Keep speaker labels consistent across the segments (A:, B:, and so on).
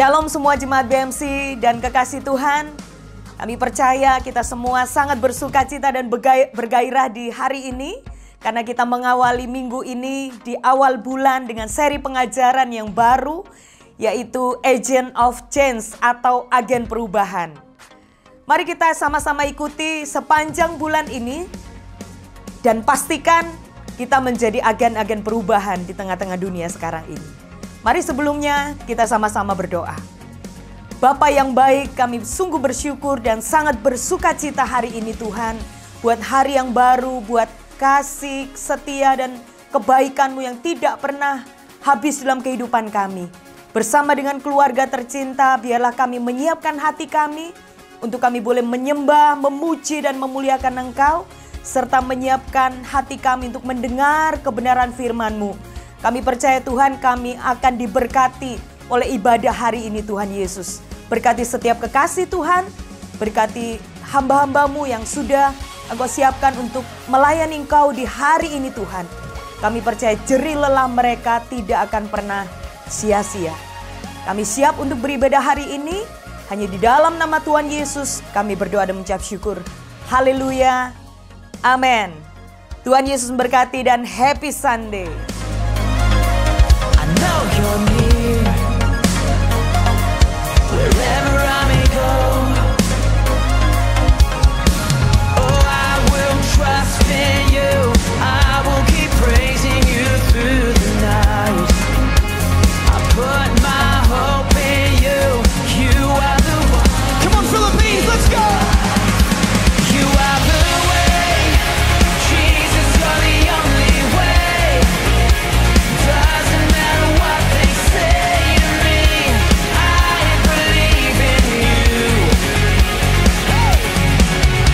A: Shalom semua jemaat BMC dan kekasih Tuhan. Kami percaya kita semua sangat bersukacita dan bergairah di hari ini. Karena kita mengawali minggu ini di awal bulan dengan seri pengajaran yang baru. Yaitu Agent of Change atau agen perubahan. Mari kita sama-sama ikuti sepanjang bulan ini. Dan pastikan kita menjadi agen-agen perubahan di tengah-tengah dunia sekarang ini. Mari sebelumnya kita sama-sama berdoa. Bapa yang baik, kami sungguh bersyukur dan sangat bersukacita hari ini Tuhan. Buat hari yang baru, buat kasih, setia dan kebaikan-Mu yang tidak pernah habis dalam kehidupan kami. Bersama dengan keluarga tercinta, biarlah kami menyiapkan hati kami untuk kami boleh menyembah, memuji dan memuliakan Engkau. Serta menyiapkan hati kami untuk mendengar kebenaran firman-Mu. Kami percaya Tuhan kami akan diberkati oleh ibadah hari ini Tuhan Yesus. Berkati setiap kekasih Tuhan, berkati hamba-hamba-Mu yang sudah Engkau siapkan untuk melayani Engkau di hari ini Tuhan. Kami percaya jerih lelah mereka tidak akan pernah sia-sia. Kami siap untuk beribadah hari ini, hanya di dalam nama Tuhan Yesus kami berdoa dan mengucap syukur. Haleluya, amin. Tuhan Yesus memberkati dan happy Sunday.
B: I know you're near, wherever I may go. Oh, I will trust in you, I will keep praising you through the night. I put my hope in you, you are the one. Come on Philippines, let's go! You are the way, Jesus, you're the only way. Doesn't matter what they say to me, I believe in you.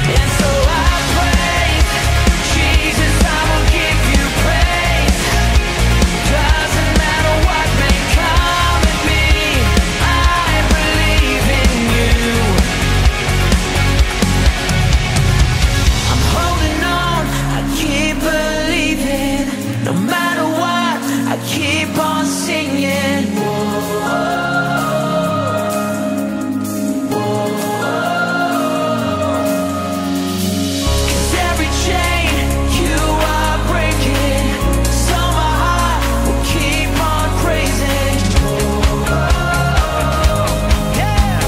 B: And so I pray, Jesus, I will give you praise. Doesn't matter what may come at me, I believe in you. I'm holding on, I keep believing. No matter what, I keep on singing. Cause every chain you are breaking, so my heart will keep on praising. Yeah.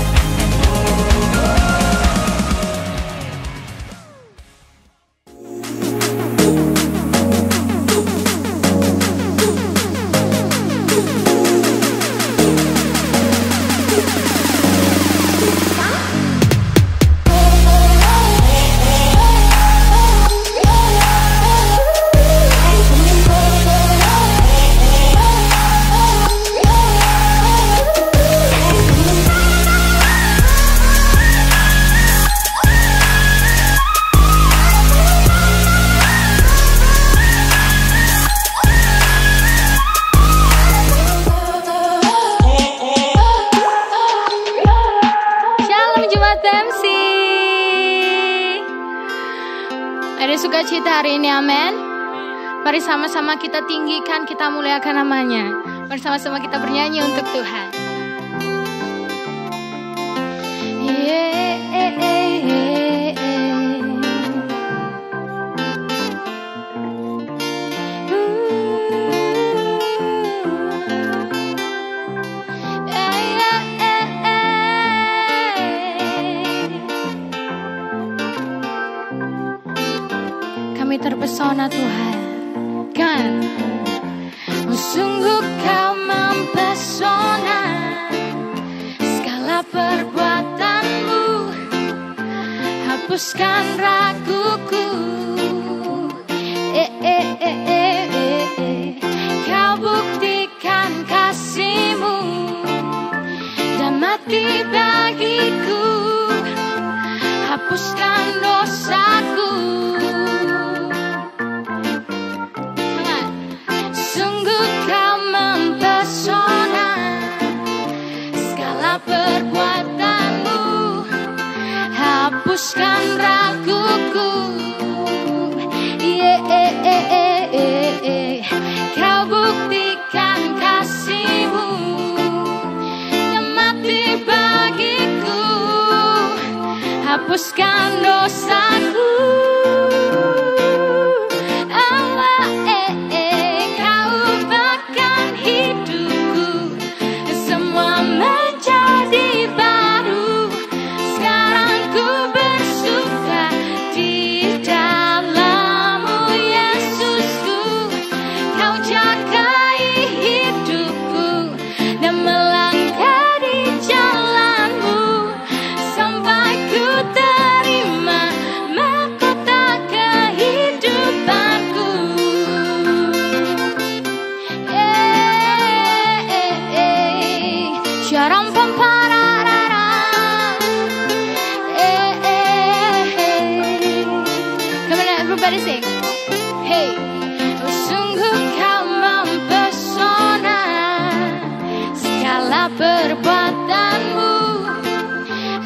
C: Shalom Jemaat BMC. Ada sukacita hari ini, amin. Mari sama-sama kita tinggikan, kita muliakan namanya. Mari sama-sama kita bernyanyi untuk Tuhan. Kami terpesona Tuhan, kan? Sungguh kau mempesona, segala perbuatanmu hapuskan raguku. Kau buktikan kasih-Mu dan mati bagiku, hapuskan dosaku. Sungguh kau mempesona, segala perbuatanmu hapuskan raguku. Kau buktikan kasih-Mu yang mati hapuskan dosaku. Kau ubahkan hidupku, semua menjadi baru. Sekarang ku bersuka di dalam-Mu, Yesusku. Kau jagai hidupku dan melangkah di jalan-Mu sampai ku terima mahkota kehidupanku. Syaram pampararara. Come on everybody sing. Hey, sungguh kau mempesona, segala perbuatanmu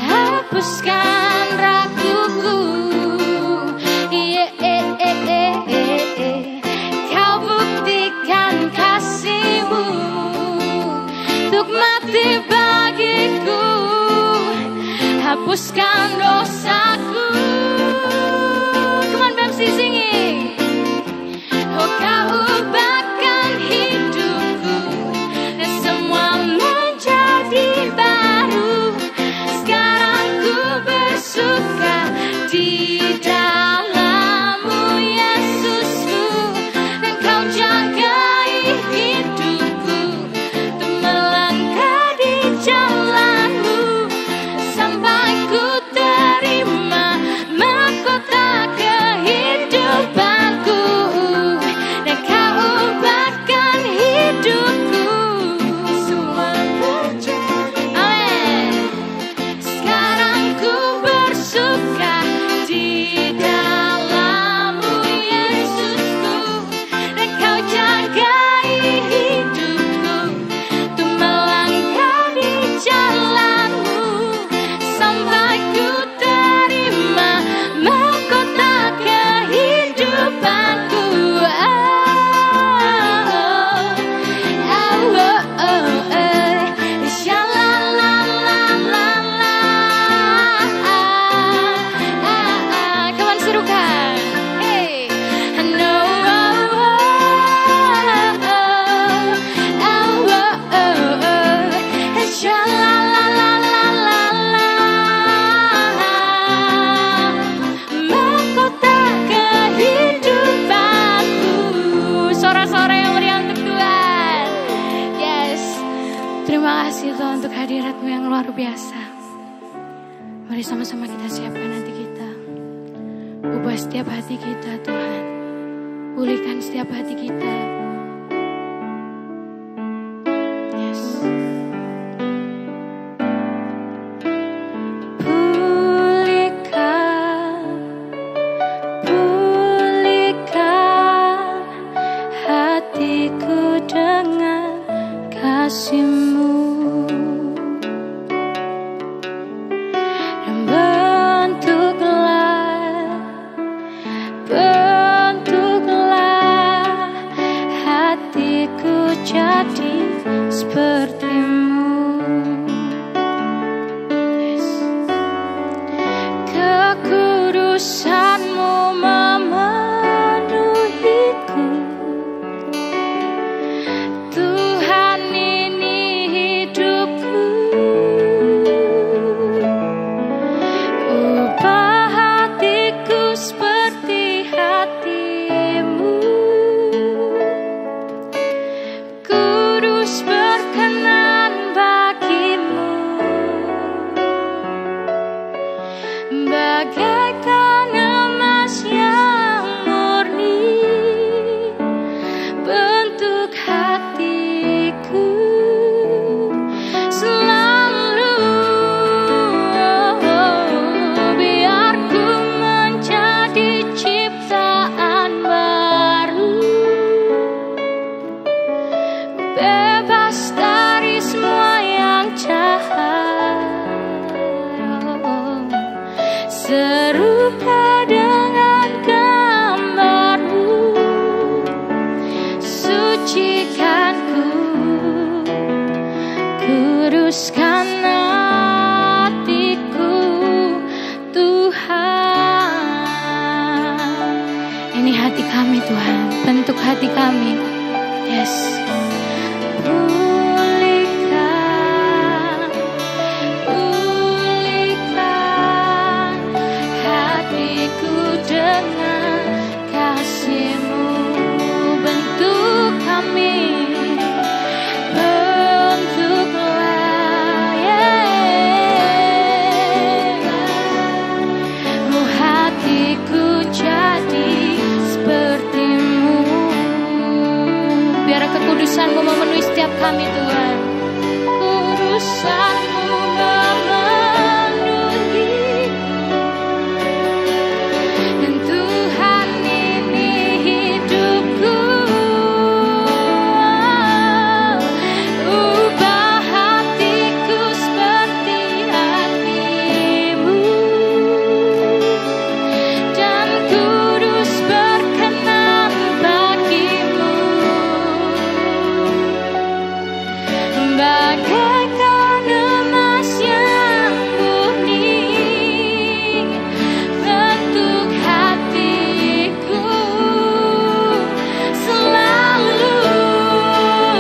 C: hapuskan raguku. Kau buktikan kasih-Mu untuk mati bagiku, hapuskan dosaku. Come on BMC singing. Oh, kau ubahkan hidupku dan semua menjadi baru. Sekarang ku bersuka di dalam-Mu, Yesusku. Dan kau jagai hidupku untuk melangkah di jalan-Mu sampai ku terima mahkota kehidupanku. Dan kau ubahkan hidupku, semua menjadi. Amin. Sekarang ku bersuka di dalam-Mu, Yesusku. Dan kau jagai hidupku untuk melangkah di jalan-Mu sampai ku terima mahkota kehidupanku. Kawan serukan. Hey, I know. Mahkota kehidupanku. Suara-suara yang meriah untuk Tuhan. Yes. Terima kasih Tuhan untuk hadirat-Mu yang luar biasa. Mari sama-sama kita siapkan hati kita. Ubah setiap hati kita Tuhan. Pulihkan setiap hati kita. Yes. Pulihkan hatiku dengan kasih-Mu. Dan bentuklah hati kami Tuhan, bentuk hati kami. Yes. Pulihkan hatiku dengan kasih-Mu, bentuk kami, bentuklah, yeah. Hatiku jadi seperti-Mu, biar kekudusan-Mu memenuhi setiap kami Tuhan. Kudusan-Mu memenuhi, dan Tuhan ini hidupku. Ubah hatiku seperti hati-Mu, dan kudus berkenan bagi-Mu. Bagaikan emas yang murni, bentuk hatiku selalu,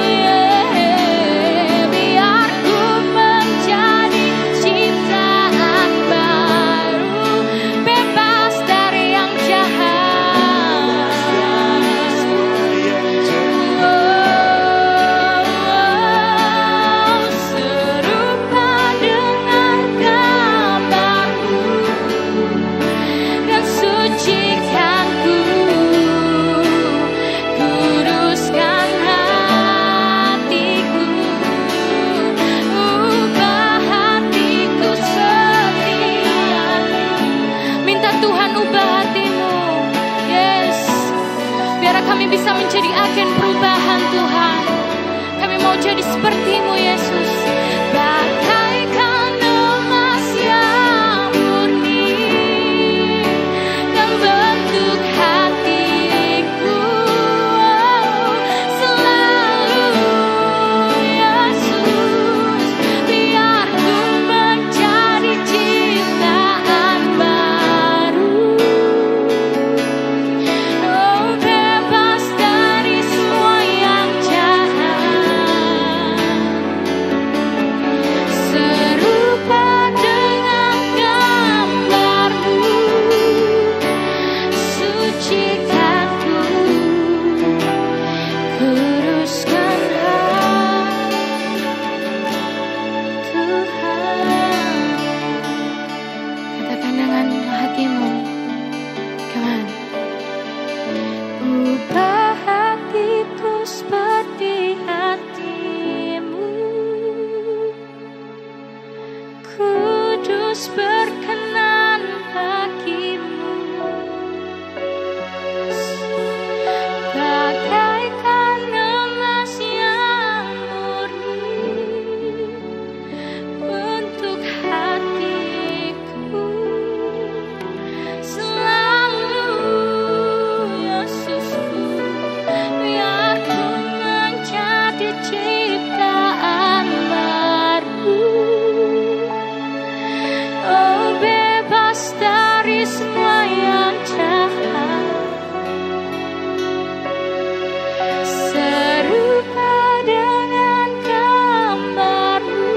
C: yeah. Biar ku menjadi ciptaan baru, bebas dari yang jahat. Serupa dengan gambar-Mu, dan sucikan-Ku, kuduskan hatiku. Ubah hatiku setia. Minta Tuhan ubah hati-Mu, yes. Biar kami bisa menjadi agen perubahan Tuhan. Kami mau jadi seperti-Mu Yesus. Bagaikan emas yang murni, dan bentuk hatiku selalu, Yesus. Biar ku menjadi ciptaan baru, oh bebas dari semua yang jahat. Serupa dengan gambar-Mu, sucikan-Ku, kuduskan Tuhan. Katakan dengan hati-Mu, come on. Ubah hatiku seperti hati-Mu, kudus berkenan bagi-Mu. Bagaikan emas yang murni, bentuk hatiku selalu, Yesusku. Biar ku menjadi ciptaan baru, oh bebas dari semua yang jahat. Serupa dengan gambar-Mu,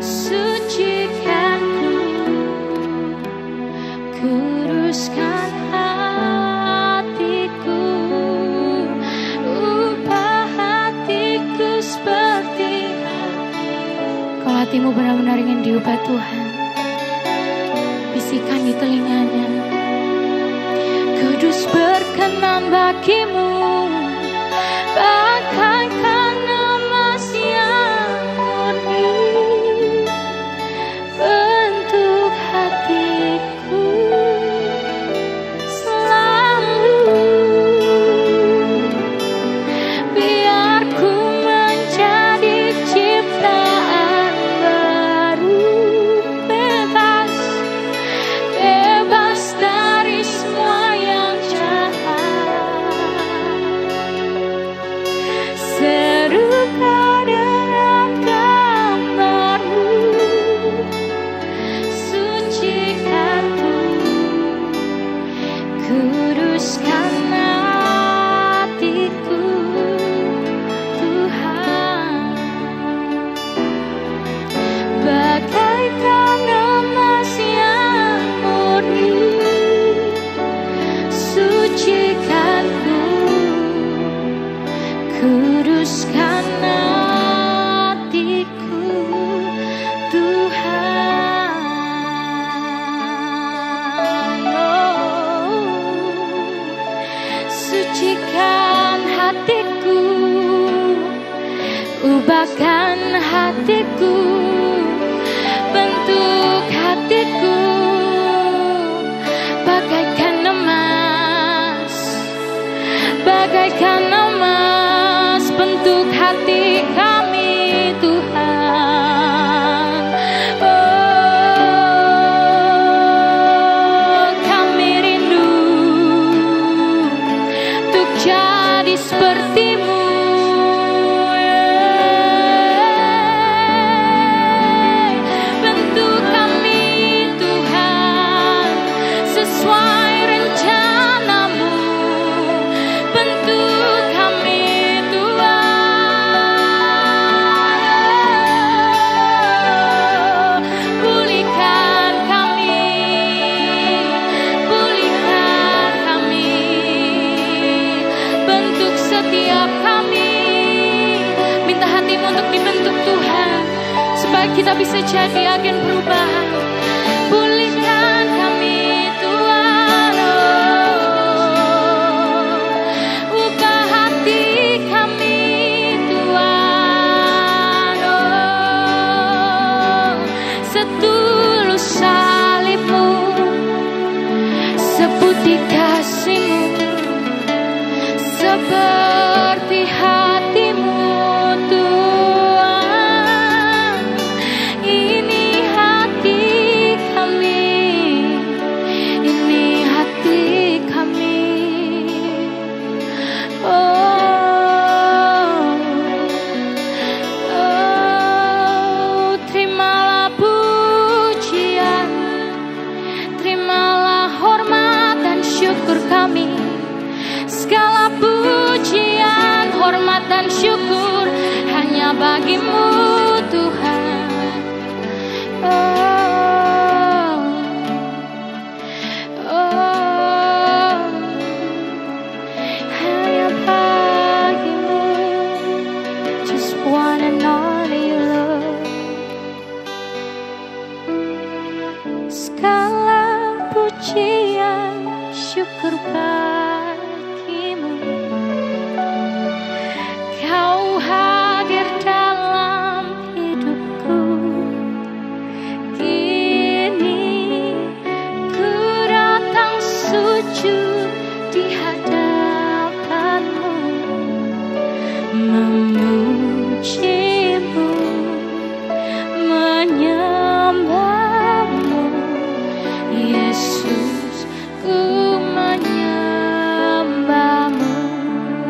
C: sucikan-Ku, kuduskan hatiku. Ubah hatiku seperti hati-Mu. Kalau hatimu benar-benar ingin diubah Tuhan, bisikan di telinganya, kudus berkenan bagi-Mu. Bagaikan emas yang murni, bentuk hatiku selalu. Biar ku menjadi ciptaan baru, bebas, bebas dari semua yang jahat. Cobakan hatiku, bentuk hatiku bagaikan emas, bagaikan emas. Bentuk hati kami Tuhan. Oh, kami rindu untuk jadi seperti-Mu. Bentuk kami Tuhan sesuai rencana-Mu. Bentuk kami Tuhan. Pulihkan kami, pulihkan kami. Bentuk setiap kami. Minta hati-Mu untuk dibentuk Tuhan, supaya kita bisa jadi agen perubahan. Pulihkan kami Tuhan. Ubah hati kami Tuhan. Setulus salib-Mu, seputih kasih-Mu, seperti hati-Mu Tuhan. Ini hati kami, ini hati kami. Terimalah pujian, terimalah hormat dan syukur kami. Segala pujian, hormat dan syukur hanya bagi-Mu Tuhan. Hanya bagi-Mu. Just wanna know that you love. Segala pujian, syukur bagi-Mu. Kau hadir dalam hidupku. Kini ku datang sujud di hadapan-Mu, memuji-Mu, menyembah-Mu. Yesus, ku menyembah-Mu.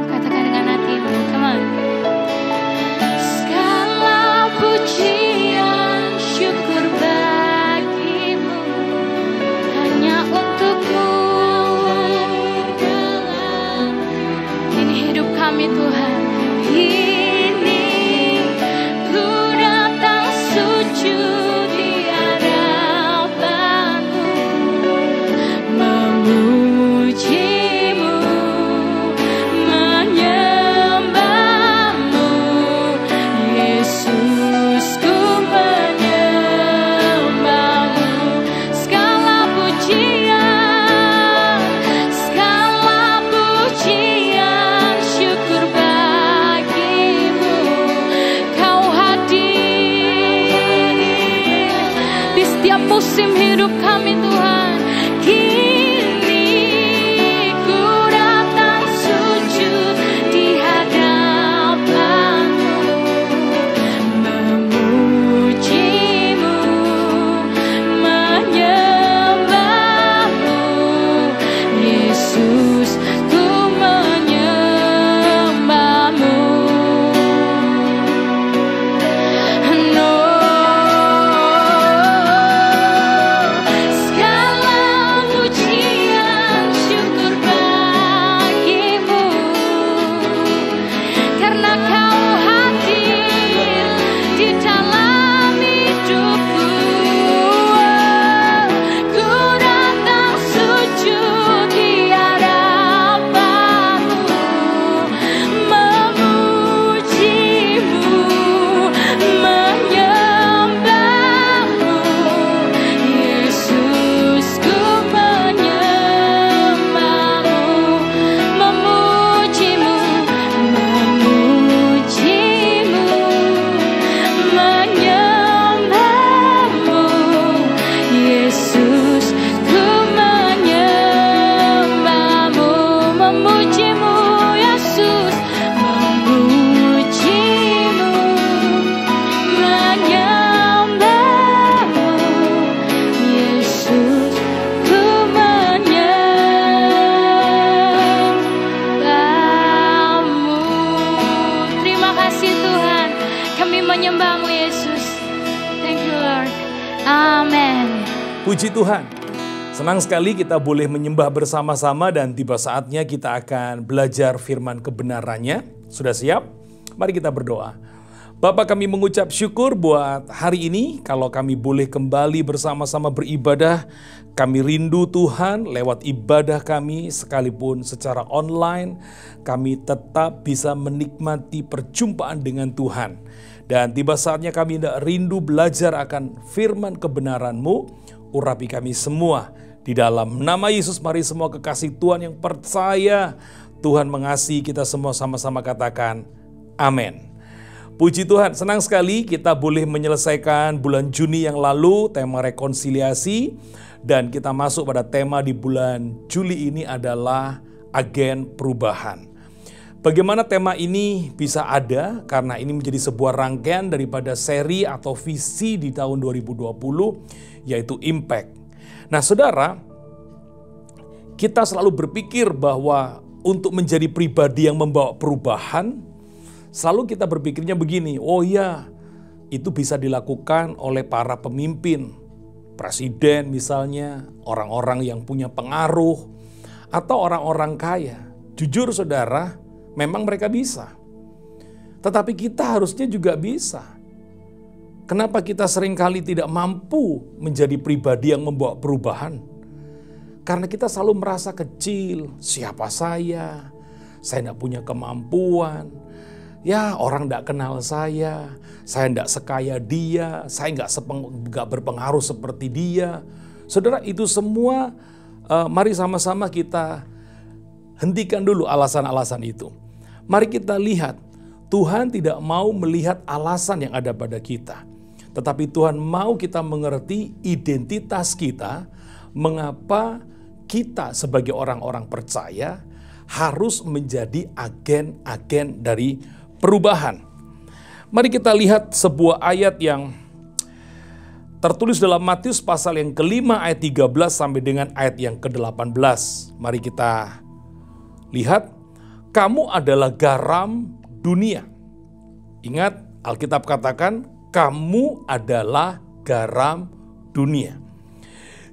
C: Katakan dengan hatimu, come on. Segala pujian, syukur bagi-Mu, hanya untuk-Mu. Ini hidup kami Tuhan. Ini ku datang sujud di hadapan-Mu, memuji-Mu, menyembah-Mu. Yesus, ku menyembah-Mu. Segala pujian, syukur bagi-Mu. Kau hadir di setiap musim hidup kami Tuhan. Kini ku datang sujud di hadapan-Mu, memuji-Mu, menyembah-Mu. Yesus, ku menyembah-Mu. No,
D: Puji Tuhan, senang sekali kita boleh menyembah bersama-sama dan tiba saatnya kita akan belajar firman kebenarannya. Sudah siap? Mari kita berdoa. Bapa, kami mengucap syukur buat hari ini kalau kami boleh kembali bersama-sama beribadah. Kami rindu Tuhan lewat ibadah kami sekalipun secara online. Kami tetap bisa menikmati perjumpaan dengan Tuhan. Dan tiba saatnya kami rindu belajar akan firman kebenaran-Mu. Urapi kami semua di dalam nama Yesus. Mari semua kekasih Tuhan yang percaya Tuhan mengasihi kita semua sama-sama katakan amin. Puji Tuhan, senang sekali kita boleh menyelesaikan bulan Juni yang lalu tema rekonsiliasi. Dan kita masuk pada tema di bulan Juli ini adalah agen perubahan. Bagaimana tema ini bisa ada? Karena ini menjadi sebuah rangkaian daripada seri atau visi di tahun 2020, yaitu impact. Nah saudara, kita selalu berpikir bahwa untuk menjadi pribadi yang membawa perubahan, selalu kita berpikirnya begini, oh iya, itu bisa dilakukan oleh para pemimpin, presiden misalnya, orang-orang yang punya pengaruh, atau orang-orang kaya. Jujur saudara, memang mereka bisa. Tetapi kita harusnya juga bisa. Kenapa kita seringkali tidak mampu menjadi pribadi yang membawa perubahan? Karena kita selalu merasa kecil, siapa saya tidak punya kemampuan. Ya orang tidak kenal saya tidak sekaya dia, saya nggak berpengaruh seperti dia. Saudara, itu semua mari sama-sama kita hentikan dulu alasan-alasan itu. Mari kita lihat, Tuhan tidak mau melihat alasan yang ada pada kita. Tetapi Tuhan mau kita mengerti identitas kita, mengapa kita sebagai orang-orang percaya harus menjadi agen-agen dari perubahan. Mari kita lihat sebuah ayat yang tertulis dalam Matius pasal yang ke-5 ayat 13 sampai dengan ayat yang ke-18. Mari kita lihat, kamu adalah garam dunia. Ingat, Alkitab katakan, kamu adalah garam dunia.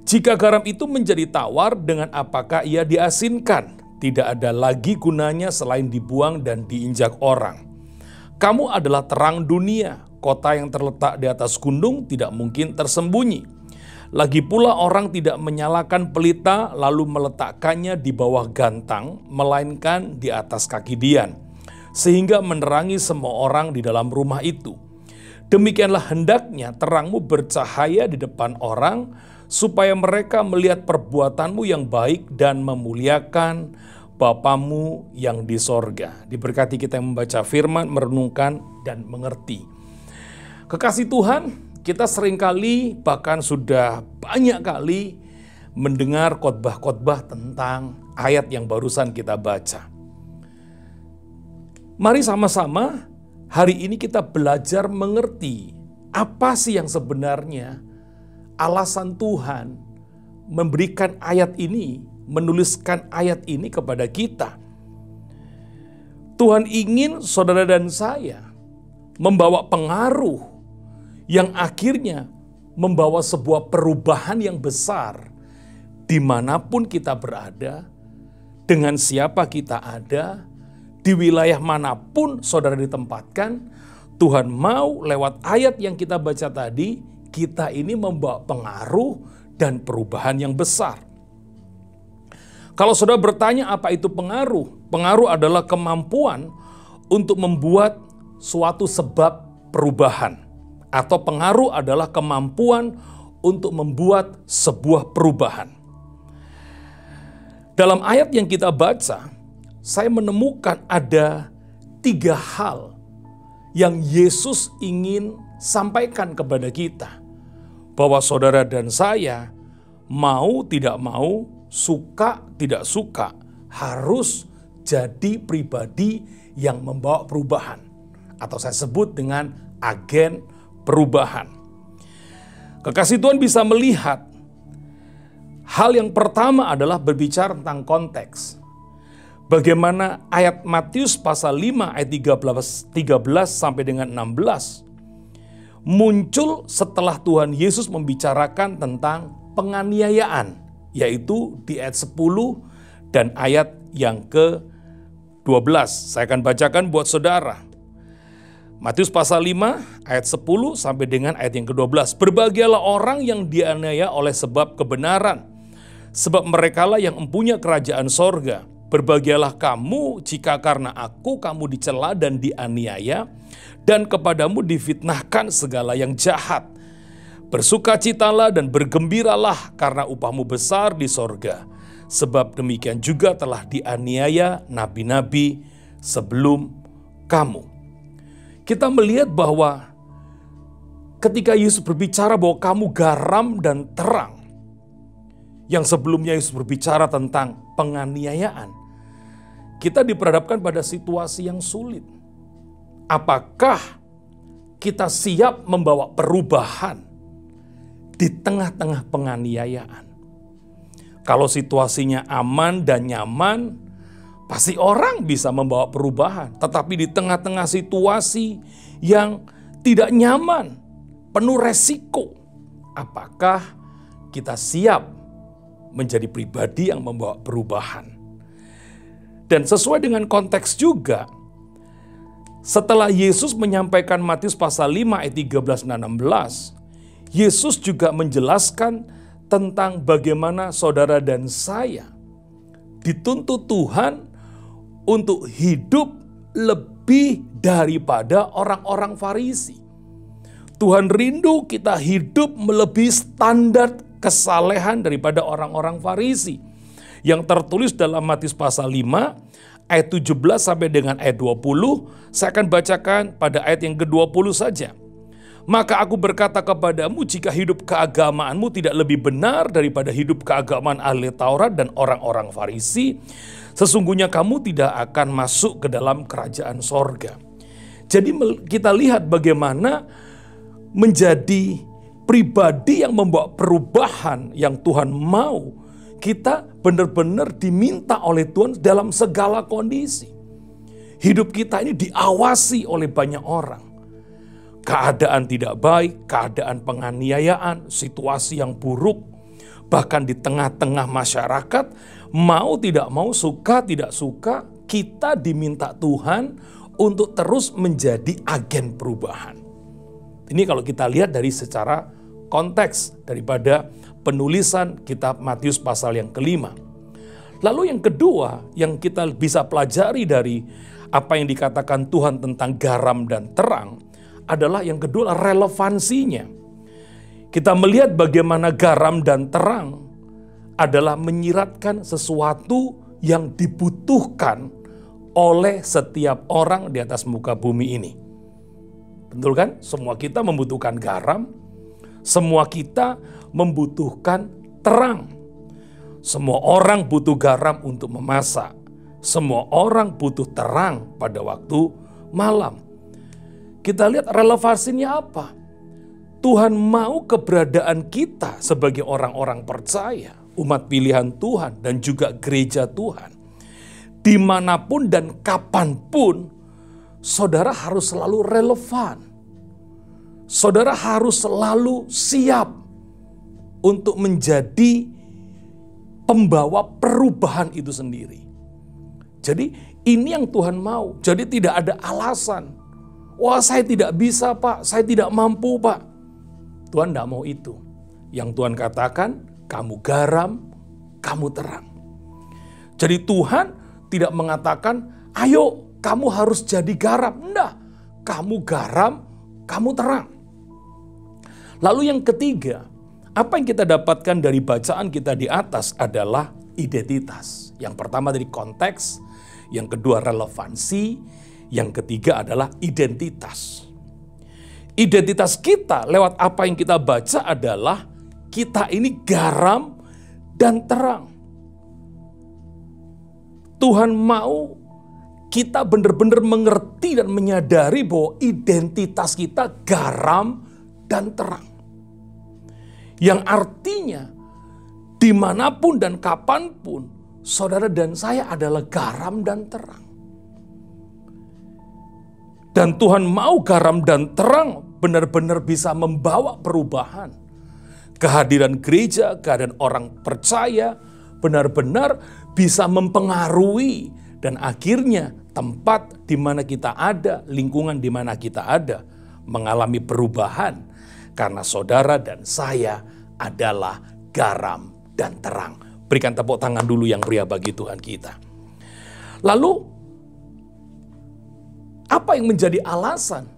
D: Jika garam itu menjadi tawar, dengan apakah ia diasinkan? Tidak ada lagi gunanya selain dibuang dan diinjak orang. Kamu adalah terang dunia. Kota yang terletak di atas gunung tidak mungkin tersembunyi. Lagi pula orang tidak menyalakan pelita lalu meletakkannya di bawah gantang, melainkan di atas kaki dian, sehingga menerangi semua orang di dalam rumah itu. Demikianlah hendaknya terangmu bercahaya di depan orang, supaya mereka melihat perbuatanmu yang baik dan memuliakan Bapamu yang di sorga. Diberkati kita yang membaca firman, merenungkan, dan mengerti. Kekasih Tuhan, kita seringkali bahkan sudah banyak kali mendengar khotbah-khotbah tentang ayat yang barusan kita baca. Mari sama-sama hari ini kita belajar mengerti apa sih yang sebenarnya alasan Tuhan memberikan ayat ini, menuliskan ayat ini kepada kita. Tuhan ingin saudara dan saya membawa pengaruh yang akhirnya membawa sebuah perubahan yang besar dimanapun kita berada, dengan siapa kita ada, di wilayah manapun saudara ditempatkan. Tuhan mau lewat ayat yang kita baca tadi, kita ini membawa pengaruh dan perubahan yang besar. Kalau saudara bertanya apa itu pengaruh? Pengaruh adalah kemampuan untuk membuat suatu sebab perubahan. Atau pengaruh adalah kemampuan untuk membuat sebuah perubahan. Dalam ayat yang kita baca, saya menemukan ada 3 hal yang Yesus ingin sampaikan kepada kita. Bahwa saudara dan saya mau tidak mau, suka tidak suka, harus jadi pribadi yang membawa perubahan. Atau saya sebut dengan agen perubahan. Kekasih Tuhan bisa melihat hal yang pertama adalah berbicara tentang konteks. Bagaimana ayat Matius pasal 5 ayat 13 sampai dengan 16 muncul setelah Tuhan Yesus membicarakan tentang penganiayaan, yaitu di ayat 10 dan ayat yang ke-12. Saya akan bacakan buat saudara. Matius pasal 5 ayat 10 sampai dengan ayat yang ke-12. Berbahagialah orang yang dianiaya oleh sebab kebenaran, sebab merekalah yang mempunyai kerajaan sorga. Berbahagialah kamu jika karena aku kamu dicela dan dianiaya, dan kepadamu difitnahkan segala yang jahat. Bersukacitalah dan bergembiralah karena upahmu besar di sorga. Sebab demikian juga telah dianiaya nabi-nabi sebelum kamu. Kita melihat bahwa ketika Yesus berbicara bahwa kamu garam dan terang, yang sebelumnya Yesus berbicara tentang penganiayaan, kita diperhadapkan pada situasi yang sulit. Apakah kita siap membawa perubahan di tengah-tengah penganiayaan? Kalau situasinya aman dan nyaman, pasti orang bisa membawa perubahan. Tetapi di tengah-tengah situasi yang tidak nyaman, penuh resiko, apakah kita siap menjadi pribadi yang membawa perubahan? Dan sesuai dengan konteks juga, setelah Yesus menyampaikan Matius pasal 5 ayat 13 dan 16, Yesus juga menjelaskan tentang bagaimana saudara dan saya dituntut Tuhan untuk hidup lebih daripada orang-orang Farisi. Tuhan rindu kita hidup melebihi standar kesalehan daripada orang-orang Farisi. Yang tertulis dalam Matius pasal 5 ayat 17 sampai dengan ayat 20. Saya akan bacakan pada ayat yang ke-20 saja. Maka aku berkata kepadamu, jika hidup keagamaanmu tidak lebih benar daripada hidup keagamaan ahli Taurat dan orang-orang Farisi, sesungguhnya kamu tidak akan masuk ke dalam kerajaan sorga. Jadi kita lihat bagaimana menjadi pribadi yang membawa perubahan yang Tuhan mau. Kita benar-benar diminta oleh Tuhan dalam segala kondisi. Hidup kita ini diawasi oleh banyak orang. Keadaan tidak baik, keadaan penganiayaan, situasi yang buruk, bahkan di tengah-tengah masyarakat, mau tidak mau, suka tidak suka, kita diminta Tuhan untuk terus menjadi agen perubahan. Ini kalau kita lihat dari secara konteks daripada penulisan kitab Matius pasal yang kelima. Lalu yang kedua yang kita bisa pelajari dari apa yang dikatakan Tuhan tentang garam dan terang adalah yang kedua relevansinya. Kita melihat bagaimana garam dan terang adalah menyiratkan sesuatu yang dibutuhkan oleh setiap orang di atas muka bumi ini. Betul kan? Semua kita membutuhkan garam, semua kita membutuhkan terang. Semua orang butuh garam untuk memasak, semua orang butuh terang pada waktu malam. Kita lihat relevansinya apa? Tuhan mau keberadaan kita sebagai orang-orang percaya, umat pilihan Tuhan dan juga gereja Tuhan. Dimanapun dan kapanpun, saudara harus selalu relevan. Saudara harus selalu siap untuk menjadi pembawa perubahan itu sendiri. Jadi ini yang Tuhan mau. Jadi tidak ada alasan. Wah, saya tidak bisa, Pak. Saya tidak mampu, Pak. Tuhan tidak mau itu. Yang Tuhan katakan, kamu garam, kamu terang. Jadi Tuhan tidak mengatakan, ayo kamu harus jadi garam. Enggak, kamu garam, kamu terang. Lalu yang ketiga, apa yang kita dapatkan dari bacaan kita di atas adalah identitas. Yang pertama dari konteks, yang kedua relevansi, yang ketiga adalah identitas. Identitas kita lewat apa yang kita baca adalah kita ini garam dan terang. Tuhan mau kita benar-benar mengerti dan menyadari bahwa identitas kita garam dan terang. Yang artinya dimanapun dan kapanpun saudara dan saya adalah garam dan terang. Dan Tuhan mau garam dan terang benar-benar bisa membawa perubahan. kehadiran gereja, kehadiran orang percaya benar-benar bisa mempengaruhi dan akhirnya tempat di mana kita ada, lingkungan di mana kita ada mengalami perubahan karena saudara dan saya adalah garam dan terang. Berikan tepuk tangan dulu yang meriah bagi Tuhan kita. Lalu, apa yang menjadi alasan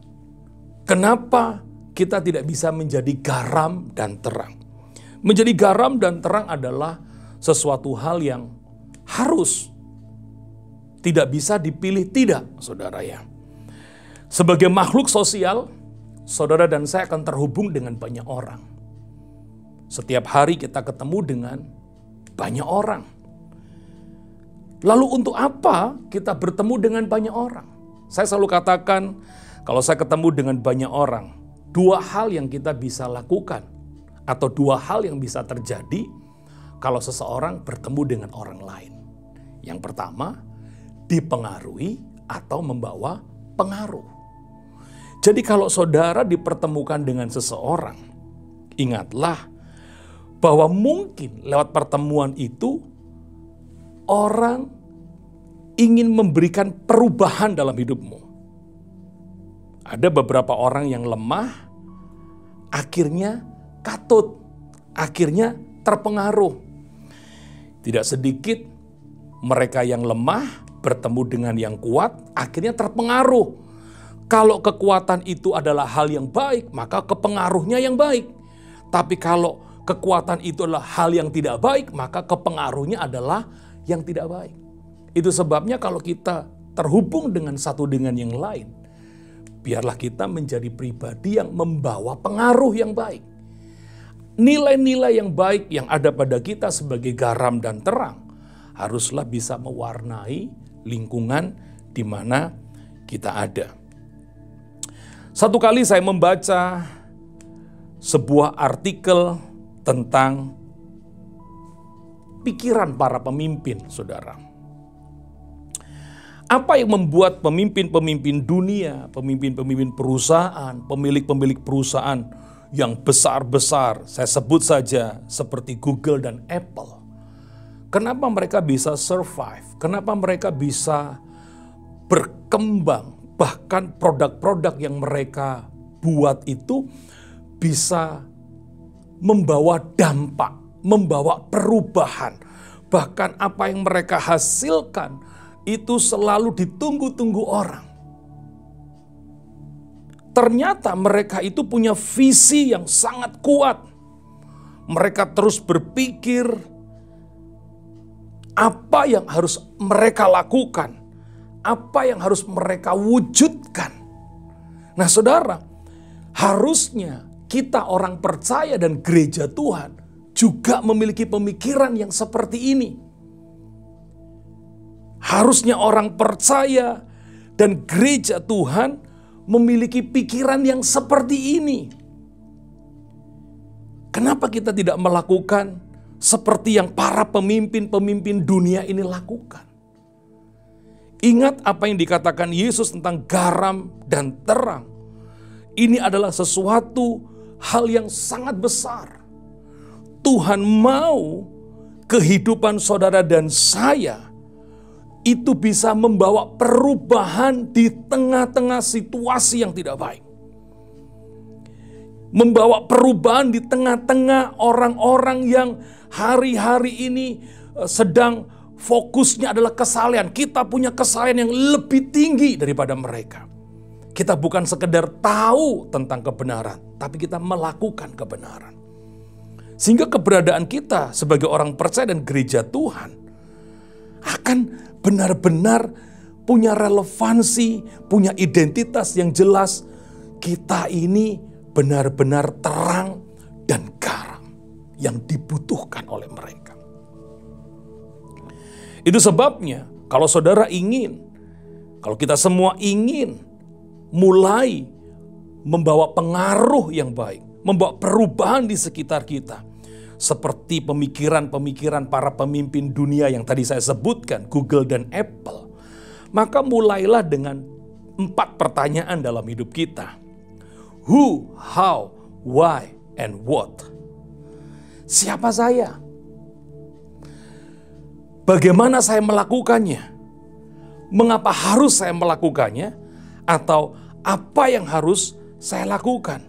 D: kenapa kita tidak bisa menjadi garam dan terang? Menjadi garam dan terang adalah sesuatu hal yang harus, tidak bisa dipilih tidak, saudara ya. Sebagai makhluk sosial, saudara dan saya akan terhubung dengan banyak orang. Setiap hari kita ketemu dengan banyak orang. Lalu untuk apa kita bertemu dengan banyak orang? Saya selalu katakan, kalau saya ketemu dengan banyak orang, dua hal yang kita bisa lakukan, atau dua hal yang bisa terjadi kalau seseorang bertemu dengan orang lain. Yang pertama, dipengaruhi atau membawa pengaruh. Jadi kalau saudara dipertemukan dengan seseorang, ingatlah bahwa mungkin lewat pertemuan itu orang ingin memberikan perubahan dalam hidupmu. Ada beberapa orang yang lemah, akhirnya katut, akhirnya terpengaruh. Tidak sedikit mereka yang lemah bertemu dengan yang kuat, akhirnya terpengaruh. Kalau kekuatan itu adalah hal yang baik, maka kepengaruhnya yang baik. Tapi kalau kekuatan itu adalah hal yang tidak baik, maka kepengaruhnya adalah yang tidak baik. Itu sebabnya kalau kita terhubung dengan satu dengan yang lain, biarlah kita menjadi pribadi yang membawa pengaruh yang baik. Nilai-nilai yang baik yang ada pada kita sebagai garam dan terang haruslah bisa mewarnai lingkungan di mana kita ada. Satu kali saya membaca sebuah artikel tentang pikiran para pemimpin, saudara. Apa yang membuat pemimpin-pemimpin dunia, pemimpin-pemimpin perusahaan, pemilik-pemilik perusahaan yang besar-besar, saya sebut saja seperti Google dan Apple. Kenapa mereka bisa survive? Kenapa mereka bisa berkembang? Bahkan produk-produk yang mereka buat itu bisa membawa dampak, membawa perubahan. Bahkan apa yang mereka hasilkan itu selalu ditunggu-tunggu orang. Ternyata mereka itu punya visi yang sangat kuat. Mereka terus berpikir apa yang harus mereka lakukan, apa yang harus mereka wujudkan. Nah saudara, harusnya kita orang percaya dan gereja Tuhan juga memiliki pemikiran yang seperti ini. Harusnya orang percaya dan gereja Tuhan memiliki pikiran yang seperti ini. Kenapa kita tidak melakukan seperti yang para pemimpin-pemimpin dunia ini lakukan? Ingat apa yang dikatakan Yesus tentang garam dan terang. Ini adalah sesuatu hal yang sangat besar. Tuhan mau kehidupan saudara dan saya itu bisa membawa perubahan di tengah-tengah situasi yang tidak baik. Membawa perubahan di tengah-tengah orang-orang yang hari-hari ini sedang fokusnya adalah kesalehan. Kita punya kesalehan yang lebih tinggi daripada mereka. Kita bukan sekedar tahu tentang kebenaran, tapi kita melakukan kebenaran. Sehingga keberadaan kita sebagai orang percaya dan gereja Tuhan akan benar-benar punya relevansi, punya identitas yang jelas. Kita ini benar-benar terang dan garam yang dibutuhkan oleh mereka. Itu sebabnya kalau saudara ingin, kalau kita semua ingin mulai membawa pengaruh yang baik, membawa perubahan di sekitar kita, seperti pemikiran-pemikiran para pemimpin dunia yang tadi saya sebutkan, Google dan Apple, maka mulailah dengan 4 pertanyaan dalam hidup kita. Who, how, why, and what. Siapa saya? Bagaimana saya melakukannya? Mengapa harus saya melakukannya? Atau apa yang harus saya lakukan?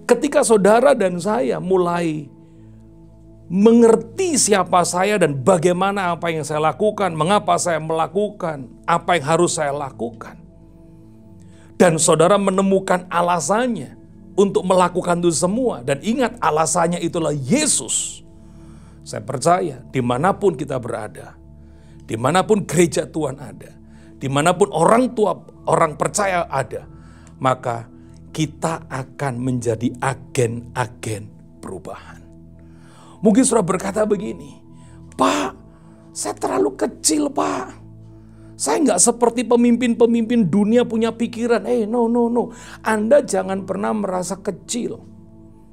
D: Ketika saudara dan saya mulai mengerti siapa saya dan bagaimana apa yang saya lakukan, mengapa saya melakukan, apa yang harus saya lakukan, dan saudara menemukan alasannya untuk melakukan itu semua, dan ingat alasannya itulah Yesus. Saya percaya dimanapun kita berada, dimanapun gereja Tuhan ada, dimanapun orang tua, orang percaya ada, maka kita akan menjadi agen-agen perubahan. Mungkin saudara berkata begini, Pak, saya terlalu kecil, Pak. Saya nggak seperti pemimpin-pemimpin dunia punya pikiran. No. Anda jangan pernah merasa kecil.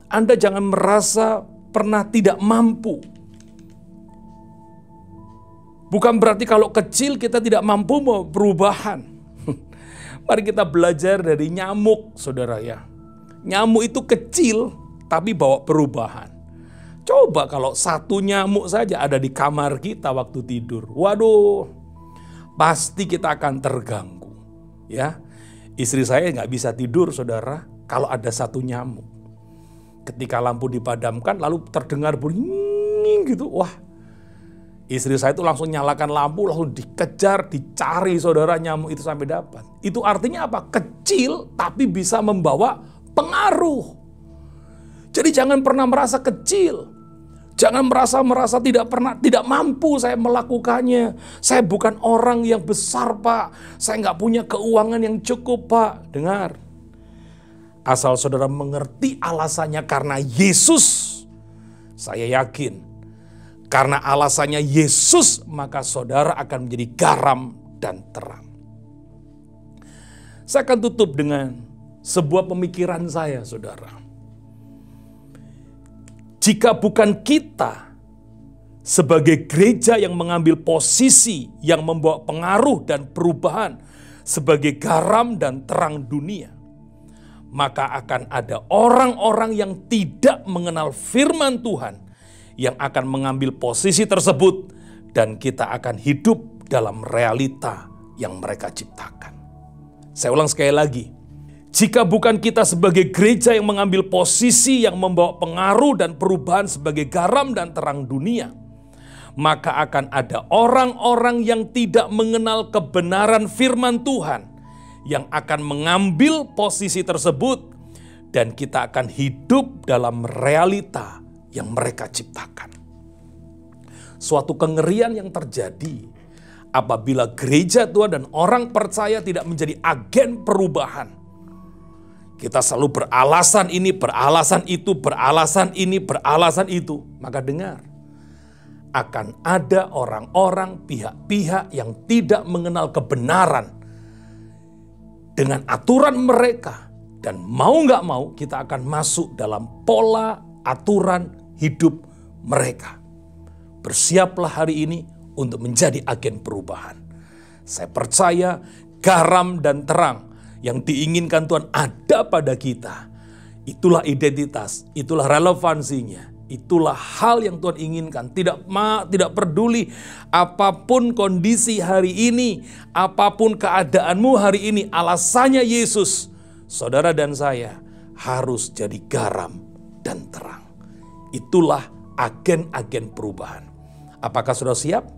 D: Anda jangan merasa pernah tidak mampu. Bukan berarti kalau kecil kita tidak mampu mau perubahan. Mari kita belajar dari nyamuk, saudara ya. Nyamuk itu kecil, tapi bawa perubahan. Coba kalau satu nyamuk saja ada di kamar kita waktu tidur. Waduh, pasti kita akan terganggu. Ya, istri saya nggak bisa tidur, saudara, kalau ada satu nyamuk. Ketika lampu dipadamkan, lalu terdengar bunyi gitu. Wah, istri saya itu langsung nyalakan lampu, langsung dikejar, dicari saudara nyamuk itu sampai dapat. Itu artinya apa? Kecil tapi bisa membawa pengaruh. Jadi jangan pernah merasa kecil. Jangan merasa tidak mampu saya melakukannya. Saya bukan orang yang besar, Pak. Saya nggak punya keuangan yang cukup, Pak. Dengar. Asal saudara mengerti alasannya karena Yesus. Saya yakin. Karena alasannya Yesus, maka saudara akan menjadi garam dan terang. Saya akan tutup dengan sebuah pemikiran saya, saudara. Jika bukan kita sebagai gereja yang mengambil posisi yang membawa pengaruh dan perubahan sebagai garam dan terang dunia, maka akan ada orang-orang yang tidak mengenal firman Tuhan yang akan mengambil posisi tersebut, dan kita akan hidup dalam realita yang mereka ciptakan. Saya ulang sekali lagi. Jika bukan kita sebagai gereja yang mengambil posisi yang membawa pengaruh dan perubahan sebagai garam dan terang dunia, maka akan ada orang-orang yang tidak mengenal kebenaran firman Tuhan yang akan mengambil posisi tersebut, dan kita akan hidup dalam realita yang mereka ciptakan. Suatu kengerian yang terjadi apabila gereja Tuhan dan orang percaya tidak menjadi agen perubahan. Kita selalu beralasan ini, beralasan itu, beralasan ini, beralasan itu. Maka dengar, akan ada orang-orang, pihak-pihak yang tidak mengenal kebenaran dengan aturan mereka. Dan mau nggak mau kita akan masuk dalam pola aturan hidup mereka. Bersiaplah hari ini untuk menjadi agen perubahan. Saya percaya garam dan terang yang diinginkan Tuhan ada pada kita. Itulah identitas, itulah relevansinya, itulah hal yang Tuhan inginkan. Tidak peduli apapun kondisi hari ini, apapun keadaanmu hari ini, alasannya Yesus. Saudara dan saya harus jadi garam dan terang. Itulah agen-agen perubahan. Apakah sudah siap?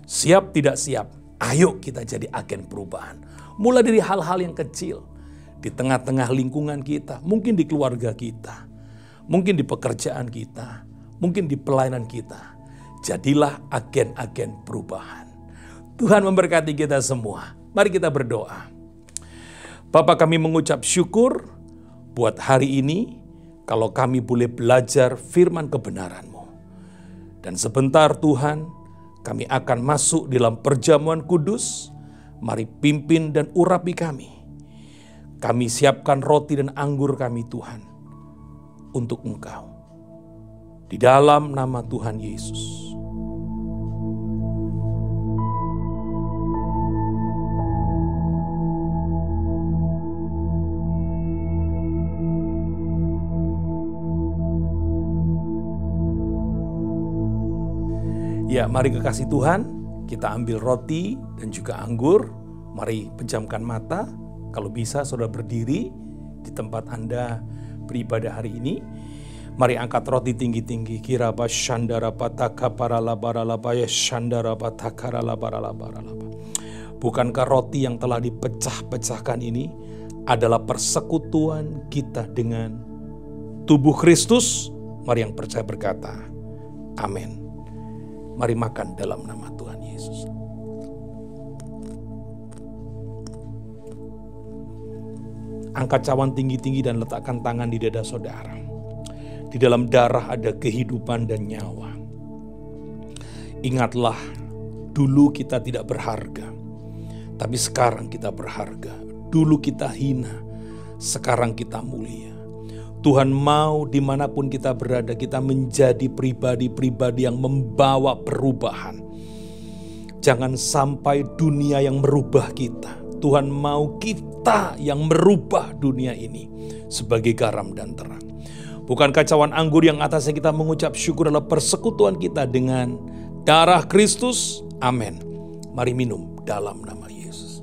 D: Siap tidak siap? Ayo kita jadi agen perubahan. Mulai dari hal-hal yang kecil, di tengah-tengah lingkungan kita, mungkin di keluarga kita, mungkin di pekerjaan kita, mungkin di pelayanan kita. Jadilah agen-agen perubahan. Tuhan memberkati kita semua. Mari kita berdoa. Bapa, kami mengucap syukur buat hari ini, kalau kami boleh belajar firman kebenaran-Mu. Dan sebentar Tuhan, kami akan masuk dalam perjamuan kudus. Mari pimpin dan urapi kami. Kami siapkan roti dan anggur kami Tuhan, untuk Engkau. Di dalam nama Tuhan Yesus. Ya, mari kekasih Tuhan, kita ambil roti dan juga anggur. Mari pejamkan mata. Kalau bisa saudara berdiri di tempat Anda beribadah hari ini. Mari angkat roti tinggi-tinggi. Kiraba shandara pataka paralabaralabaya shandara pataka ralabaralabaralaba. Bukankah roti yang telah dipecah-pecahkan ini adalah persekutuan kita dengan tubuh Kristus? Mari yang percaya berkata, amin. Mari makan dalam nama Tuhan Yesus. Angkat cawan tinggi-tinggi dan letakkan tangan di dada saudara. Di dalam darah ada kehidupan dan nyawa. Ingatlah, dulu kita tidak berharga, tapi sekarang kita berharga. Dulu kita hina, sekarang kita mulia. Tuhan mau dimanapun kita berada, kita menjadi pribadi-pribadi yang membawa perubahan. Jangan sampai dunia yang merubah kita. Tuhan mau kita yang merubah dunia ini sebagai garam dan terang. Bukankah cawan anggur yang atasnya kita mengucap syukur adalah persekutuan kita dengan darah Kristus? Amin. Mari minum dalam nama Yesus.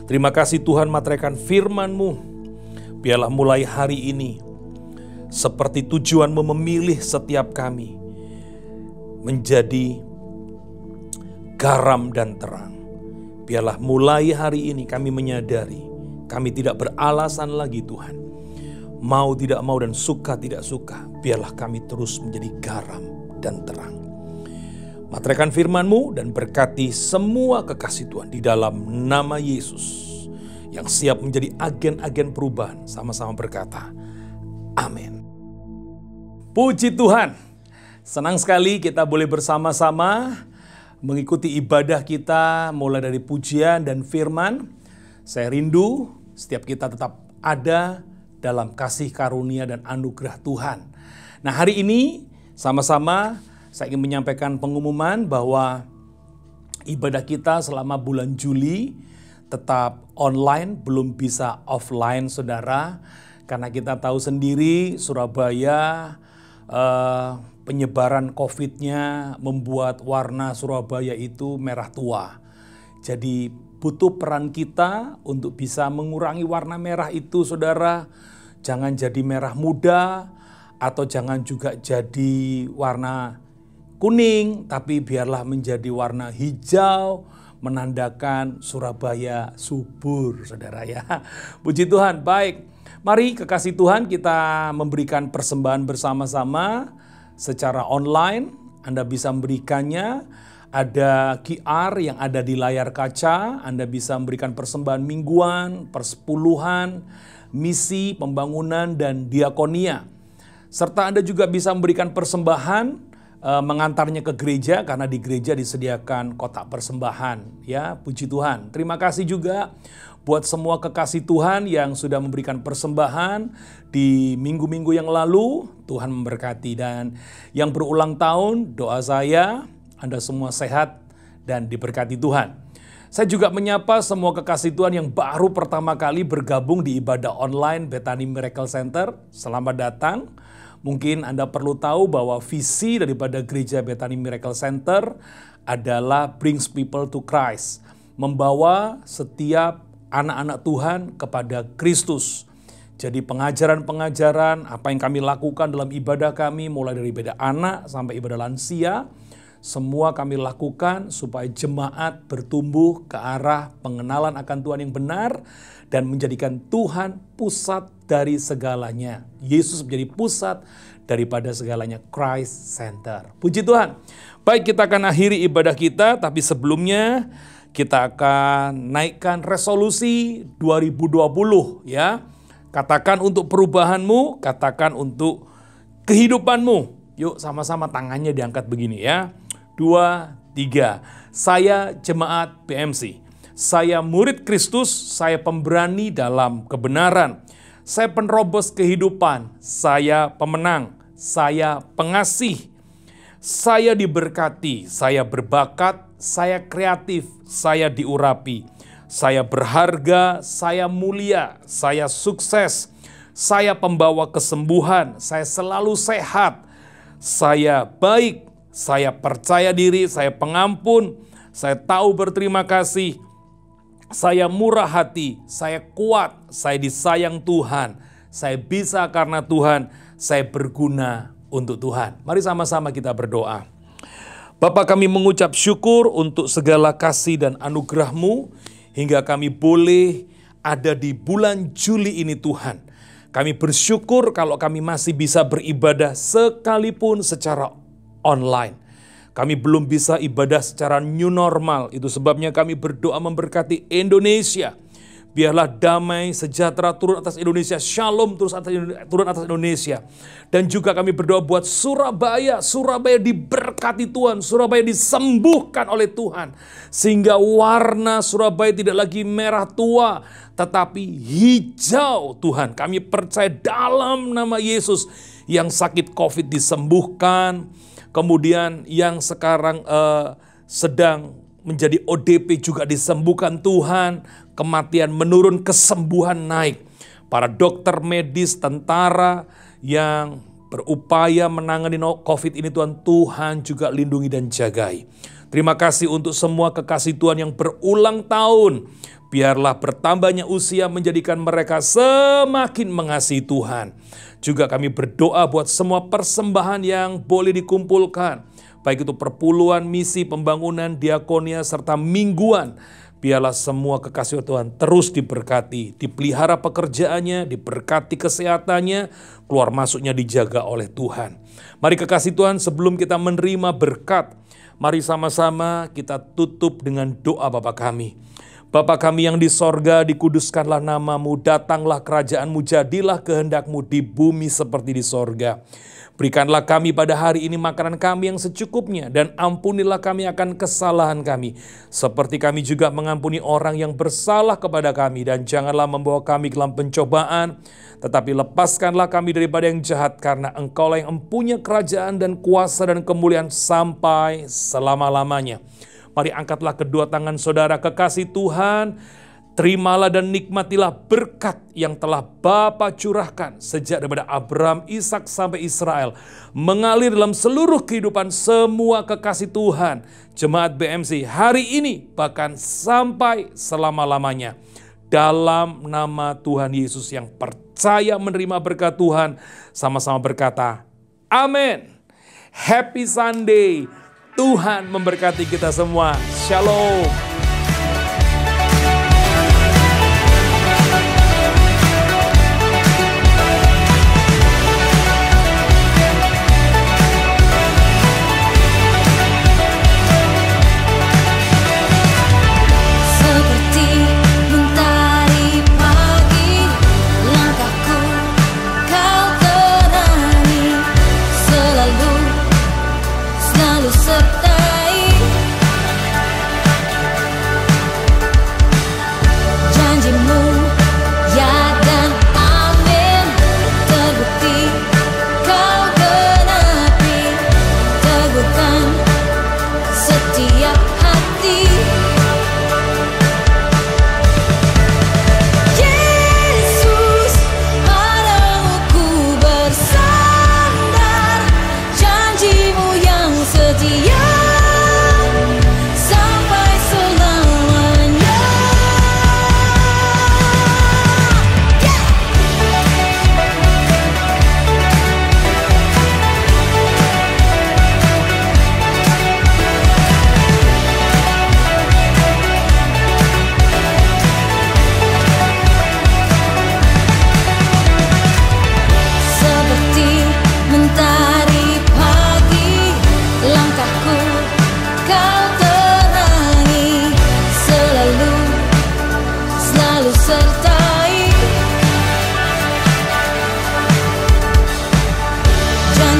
D: Terima kasih Tuhan, materaikan firman-Mu. Biarlah mulai hari ini, seperti tujuan-Mu memilih setiap kami menjadi garam dan terang. Biarlah mulai hari ini kami menyadari, kami tidak beralasan lagi Tuhan. Mau tidak mau dan suka tidak suka, biarlah kami terus menjadi garam dan terang. Materaikan firman-Mu dan berkati semua kekasih Tuhan di dalam nama Yesus. Yang siap menjadi agen-agen perubahan, sama-sama berkata, amin. Puji Tuhan, senang sekali kita boleh bersama-sama mengikuti ibadah kita mulai dari pujian dan firman. Saya rindu setiap kita tetap ada dalam kasih karunia dan anugerah Tuhan. Nah, hari ini sama-sama saya ingin menyampaikan pengumuman bahwa ibadah kita selama bulan Juli tetap online, belum bisa offline saudara. Karena kita tahu sendiri Surabaya penyebaran COVID-nya membuat warna Surabaya itu merah tua. Jadi butuh peran kita untuk bisa mengurangi warna merah itu saudara. Jangan jadi merah muda atau jangan juga jadi warna kuning, tapi biarlah menjadi warna hijau, menandakan Surabaya subur saudara ya. Puji Tuhan, baik. Mari kekasih Tuhan kita memberikan persembahan bersama-sama secara online. Anda bisa memberikannya. Ada QR yang ada di layar kaca, Anda bisa memberikan persembahan mingguan, persepuluhan, misi, pembangunan, dan diakonia. Serta Anda juga bisa memberikan persembahan, mengantarnya ke gereja, karena di gereja disediakan kotak persembahan. Ya, puji Tuhan. Terima kasih juga buat semua kekasih Tuhan yang sudah memberikan persembahan di minggu-minggu yang lalu. Tuhan memberkati, dan yang berulang tahun, doa saya Anda semua sehat dan diberkati Tuhan. Saya juga menyapa semua kekasih Tuhan yang baru pertama kali bergabung di ibadah online Bethany Miracle Center. Selamat datang. Mungkin Anda perlu tahu bahwa visi daripada gereja Bethany Miracle Center adalah brings people to Christ. Membawa setiap anak-anak Tuhan kepada Kristus. Jadi pengajaran-pengajaran, apa yang kami lakukan dalam ibadah kami, mulai dari ibadah anak sampai ibadah lansia, semua kami lakukan supaya jemaat bertumbuh ke arah pengenalan akan Tuhan yang benar dan menjadikan Tuhan pusat dari segalanya. Yesus menjadi pusat daripada segalanya, Christ Center. Puji Tuhan. Baik, kita akan akhiri ibadah kita, tapi sebelumnya kita akan naikkan resolusi 2020 ya. Katakan untuk perubahanmu, katakan untuk kehidupanmu. Yuk sama-sama tangannya diangkat begini ya. 2, 3. Saya jemaat PMC. Saya murid Kristus, saya pemberani dalam kebenaran. Saya penerobos kehidupan, saya pemenang, saya pengasih. Saya diberkati, saya berbakat, saya kreatif, saya diurapi. Saya berharga, saya mulia, saya sukses. Saya pembawa kesembuhan, saya selalu sehat, saya baik, saya percaya diri, saya pengampun, saya tahu berterima kasih, saya murah hati, saya kuat, saya disayang Tuhan, saya bisa karena Tuhan, saya berguna untuk Tuhan. Mari sama-sama kita berdoa. Bapa, kami mengucap syukur untuk segala kasih dan anugerah-Mu hingga kami boleh ada di bulan Juli ini Tuhan. Kami bersyukur kalau kami masih bisa beribadah sekalipun secara online. Kami belum bisa ibadah secara new normal, itu sebabnya kami berdoa memberkati Indonesia. Biarlah damai, sejahtera turun atas Indonesia, shalom turun atas Indonesia. Dan juga kami berdoa buat Surabaya. Surabaya diberkati Tuhan, Surabaya disembuhkan oleh Tuhan. Sehingga warna Surabaya tidak lagi merah tua, tetapi hijau Tuhan. Kami percaya dalam nama Yesus yang sakit COVID disembuhkan. Kemudian yang sekarang sedang menjadi ODP juga disembuhkan Tuhan. Kematian menurun, kesembuhan naik. Para dokter medis, tentara yang berupaya menangani COVID ini Tuhan juga lindungi dan jagai. Terima kasih untuk semua kekasih Tuhan yang berulang tahun. Biarlah bertambahnya usia menjadikan mereka semakin mengasihi Tuhan. Juga kami berdoa buat semua persembahan yang boleh dikumpulkan. Baik itu perpuluhan, misi, pembangunan, diakonia, serta mingguan. Biarlah semua kekasih Tuhan terus diberkati, dipelihara pekerjaannya, diberkati kesehatannya, keluar masuknya dijaga oleh Tuhan. Mari kekasih Tuhan, sebelum kita menerima berkat, mari sama-sama kita tutup dengan doa Bapa kami. Bapa kami yang di sorga, dikuduskanlah namamu, datanglah kerajaanmu, jadilah kehendakmu di bumi seperti di sorga. Berikanlah kami pada hari ini makanan kami yang secukupnya, dan ampunilah kami akan kesalahan kami, seperti kami juga mengampuni orang yang bersalah kepada kami. Dan janganlah membawa kami ke dalam pencobaan, tetapi lepaskanlah kami daripada yang jahat, karena Engkaulah yang mempunyai kerajaan dan kuasa dan kemuliaan sampai selama-lamanya. Mari angkatlah kedua tangan saudara kekasih Tuhan. Terimalah dan nikmatilah berkat yang telah Bapa curahkan sejak daripada Abraham, Ishak sampai Israel. Mengalir dalam seluruh kehidupan semua kekasih Tuhan. Jemaat BMC hari ini bahkan sampai selama-lamanya. Dalam nama Tuhan Yesus yang percaya menerima berkat Tuhan, sama-sama berkata, amin. Happy Sunday. Tuhan memberkati kita semua. Shalom.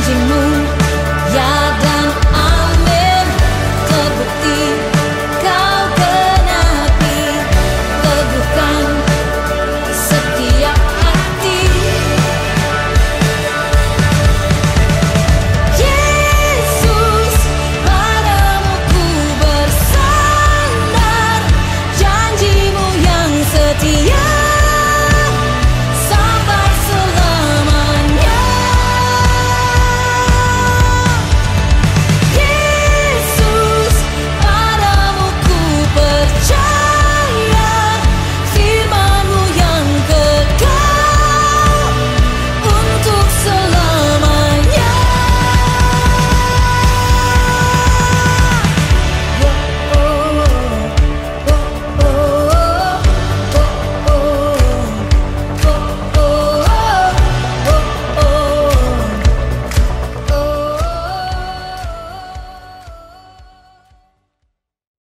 E: janjimu